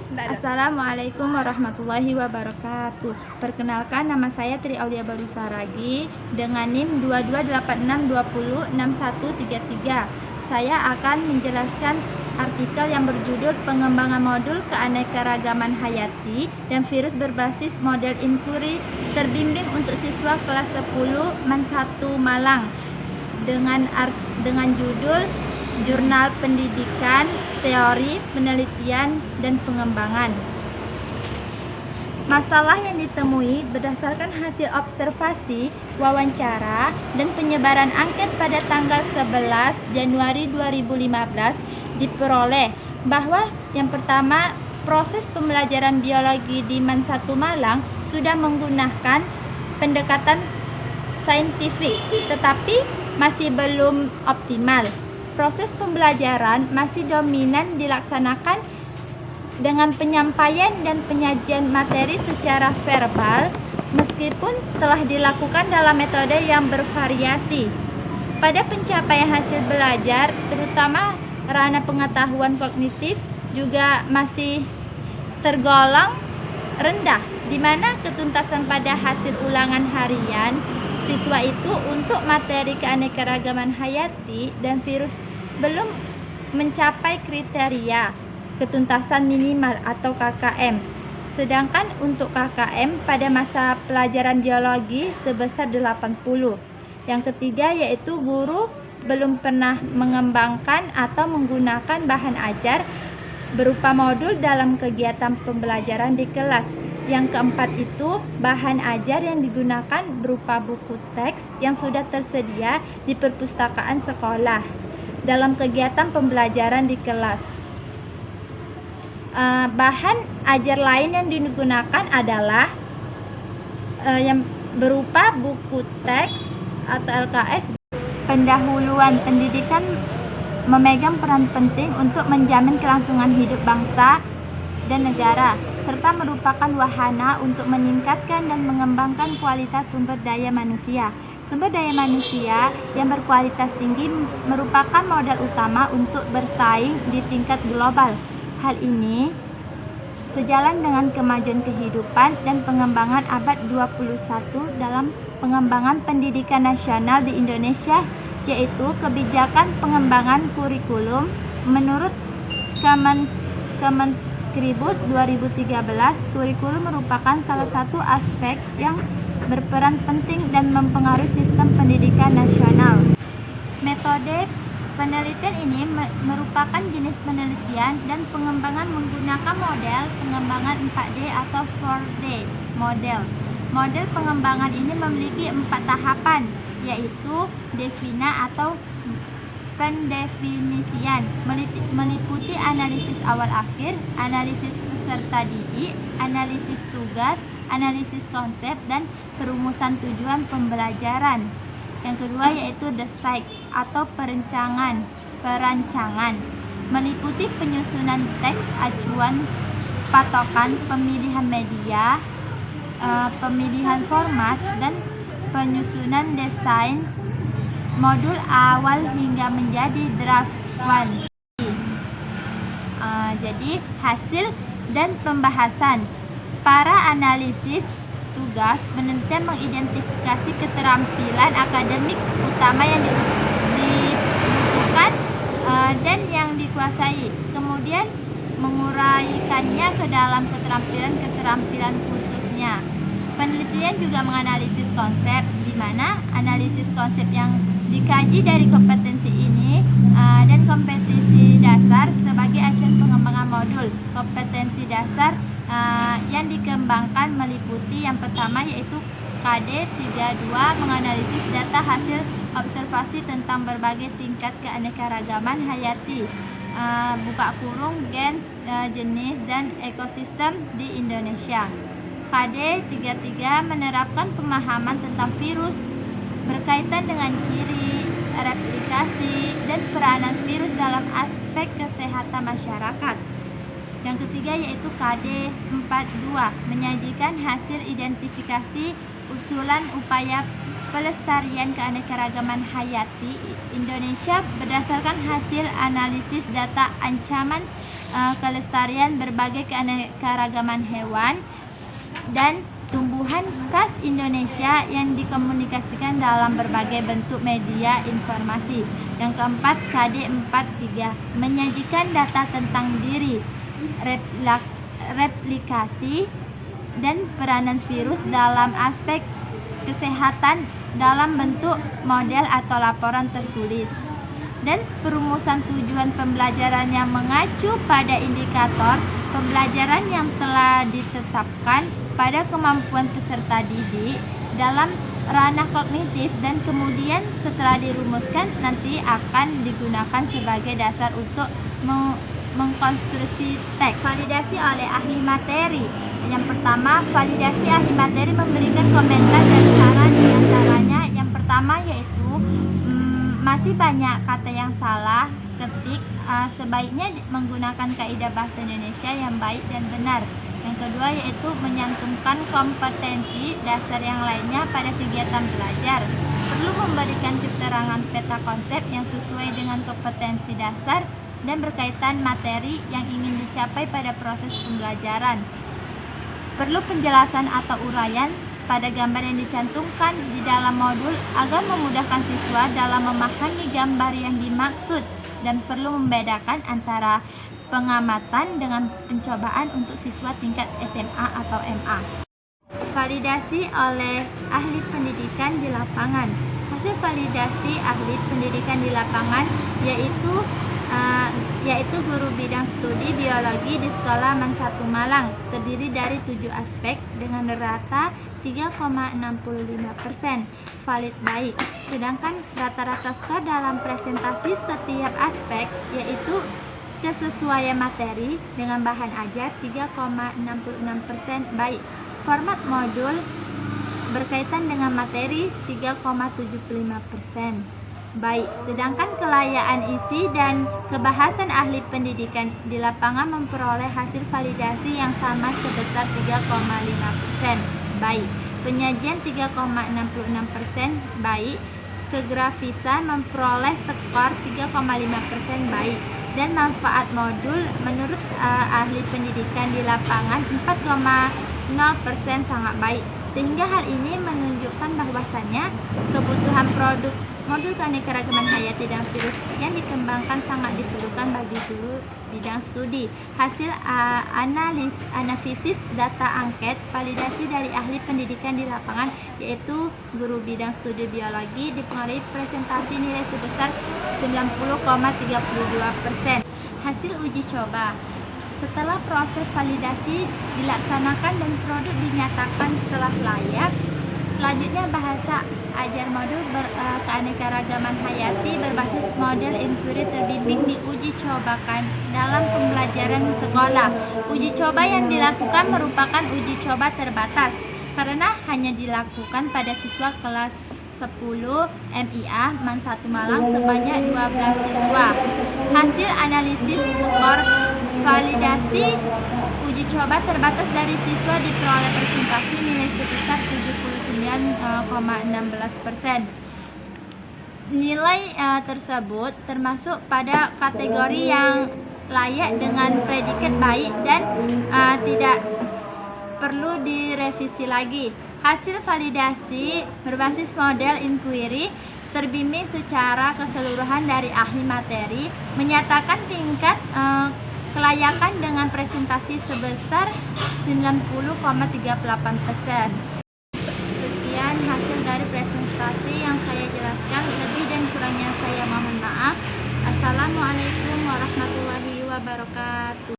Assalamualaikum warahmatullahi wabarakatuh. Perkenalkan, nama saya Tri Aulia Barusaragi dengan NIM 2286206133. Saya akan menjelaskan artikel yang berjudul Pengembangan Modul Keanekaragaman Hayati dan Virus Berbasis Model Inquiry terbimbing untuk siswa kelas 10 MAN 1 Malang dengan judul Jurnal Pendidikan, Teori, Penelitian, dan Pengembangan. Masalah yang ditemui berdasarkan hasil observasi, wawancara, dan penyebaran angket pada tanggal 11 Januari 2015 diperoleh bahwa yang pertama, proses pembelajaran biologi di MAN 1 Malang sudah menggunakan pendekatan saintifik, tetapi masih belum optimal. Proses pembelajaran masih dominan dilaksanakan dengan penyampaian dan penyajian materi secara verbal, meskipun telah dilakukan dalam metode yang bervariasi. Pada pencapaian hasil belajar, terutama ranah pengetahuan kognitif, juga masih tergolong rendah, di mana ketuntasan pada hasil ulangan harian siswa itu untuk materi keanekaragaman hayati dan virus belum mencapai kriteria ketuntasan minimal atau KKM. Sedangkan untuk KKM pada masa pelajaran biologi sebesar 80. Yang ketiga yaitu guru belum pernah mengembangkan atau menggunakan bahan ajar berupa modul dalam kegiatan pembelajaran di kelas. Yang keempat itu bahan ajar yang digunakan berupa buku teks yang sudah tersedia di perpustakaan sekolah dalam kegiatan pembelajaran di kelas. Bahan ajar lain yang digunakan adalah yang berupa buku teks atau LKS. Pendahuluan pendidikan memegang peran penting untuk menjamin kelangsungan hidup bangsa dan negara, serta merupakan wahana untuk meningkatkan dan mengembangkan kualitas sumber daya manusia. Sumber daya manusia yang berkualitas tinggi merupakan modal utama untuk bersaing di tingkat global. Hal ini sejalan dengan kemajuan kehidupan dan pengembangan abad 21 dalam pengembangan pendidikan nasional di Indonesia, yaitu kebijakan pengembangan kurikulum. Menurut Kemendikbud 2013, kurikulum merupakan salah satu aspek yang berperan penting dan mempengaruhi sistem pendidikan nasional. Metode penelitian ini merupakan jenis penelitian dan pengembangan menggunakan model pengembangan 4D atau 4D model. Model pengembangan ini memiliki 4 tahapan, yaitu defina atau pendefinisian, meliputi analisis awal akhir, analisis peserta didik, analisis tugas, analisis konsep, dan perumusan tujuan pembelajaran. Yang kedua yaitu desain atau perancangan, meliputi penyusunan teks acuan, patokan, pemilihan media, pemilihan format, dan penyusunan desain modul awal hingga menjadi draft 1. Jadi hasil dan pembahasan. Para analisis tugas penelitian mengidentifikasi keterampilan akademik utama yang dibutuhkan dan yang dikuasai, kemudian menguraikannya ke dalam keterampilan khususnya. Penelitian juga menganalisis konsep, di mana analisis konsep yang dikaji dari kompetensi ini dan kompetensi dasar sebagai acuan pengembangan modul. Kompetensi dasar yang dikembangkan meliputi yang pertama yaitu KD 32, menganalisis data hasil observasi tentang berbagai tingkat keanekaragaman hayati, buka kurung, gens, jenis, dan ekosistem di Indonesia. KD 33 menerapkan pemahaman tentang virus berkaitan dengan ciri, replikasi, dan peranan virus dalam aspek kesehatan masyarakat. Yang ketiga yaitu KD 42, menyajikan hasil identifikasi usulan upaya pelestarian keanekaragaman hayati Indonesia berdasarkan hasil analisis data ancaman kelestarian berbagai keanekaragaman hewan dan tumbuhan khas Indonesia yang dikomunikasikan dalam berbagai bentuk media informasi. Yang keempat, KD43 menyajikan data tentang diri, replikasi, dan peranan virus dalam aspek kesehatan dalam bentuk model atau laporan tertulis. Dan perumusan tujuan pembelajaran yang mengacu pada indikator pembelajaran yang telah ditetapkan pada kemampuan peserta didik dalam ranah kognitif, dan kemudian setelah dirumuskan nanti akan digunakan sebagai dasar untuk mengkonstruksi teks. Validasi oleh ahli materi. Yang pertama, validasi ahli materi memberikan komentar dan saran, diantaranya yang pertama yaitu masih banyak kata yang salah ketik, sebaiknya menggunakan kaidah bahasa Indonesia yang baik dan benar. Yang kedua yaitu menyantumkan kompetensi dasar yang lainnya pada kegiatan belajar. Perlu memberikan keterangan peta konsep yang sesuai dengan kompetensi dasar dan berkaitan materi yang ingin dicapai pada proses pembelajaran. Perlu penjelasan atau uraian pada gambar yang dicantumkan di dalam modul agar memudahkan siswa dalam memahami gambar yang dimaksud, dan perlu membedakan antara pengamatan dengan pencobaan untuk siswa tingkat SMA atau MA. Validasi oleh ahli pendidikan di lapangan. Hasil validasi ahli pendidikan di lapangan yaitu guru bidang studi biologi di Sekolah Men 1 Malang, terdiri dari 7 aspek dengan rata 3,65%, valid baik. Sedangkan rata-rata skor dalam presentasi setiap aspek yaitu kesesuaian materi dengan bahan ajar 3,66% baik. Format modul berkaitan dengan materi 3,75% baik. Sedangkan kelayaan isi dan kebahasan ahli pendidikan di lapangan memperoleh hasil validasi yang sama sebesar 3,5% baik. Penyajian 3,66% baik. Kegrafisan memperoleh skor 3,5% baik. Dan manfaat modul menurut ahli pendidikan di lapangan 4,0% sangat baik. Sehingga hal ini menunjukkan bahwasannya kebutuhan produk modul keanekaragaman hayati dan virus yang dikembangkan sangat diperlukan bagi guru bidang studi. Hasil analisis data angket validasi dari ahli pendidikan di lapangan yaitu guru bidang studi biologi dipengaruhi presentasi nilai sebesar 90,32%. Hasil uji coba. Setelah proses validasi dilaksanakan dan produk dinyatakan telah layak, selanjutnya bahasa ajar modul keanekaragaman hayati berbasis model inquiry terbimbing diuji cobakan dalam pembelajaran sekolah. Uji coba yang dilakukan merupakan uji coba terbatas karena hanya dilakukan pada siswa kelas 10 MIA Men 1 Malang sebanyak 12 siswa. Hasil analisis skor validasi uji coba terbatas dari siswa diperoleh presentasi nilai sebesar 79,16%. Nilai tersebut termasuk pada kategori yang layak dengan predikat baik dan tidak perlu direvisi lagi. Hasil validasi berbasis model inquiry terbimbing secara keseluruhan dari ahli materi menyatakan tingkat kelayakan dengan presentasi sebesar 90,38%. Sekian hasil dari presentasi yang saya jelaskan, lebih dan kurangnya saya mohon maaf. Assalamualaikum warahmatullahi wabarakatuh.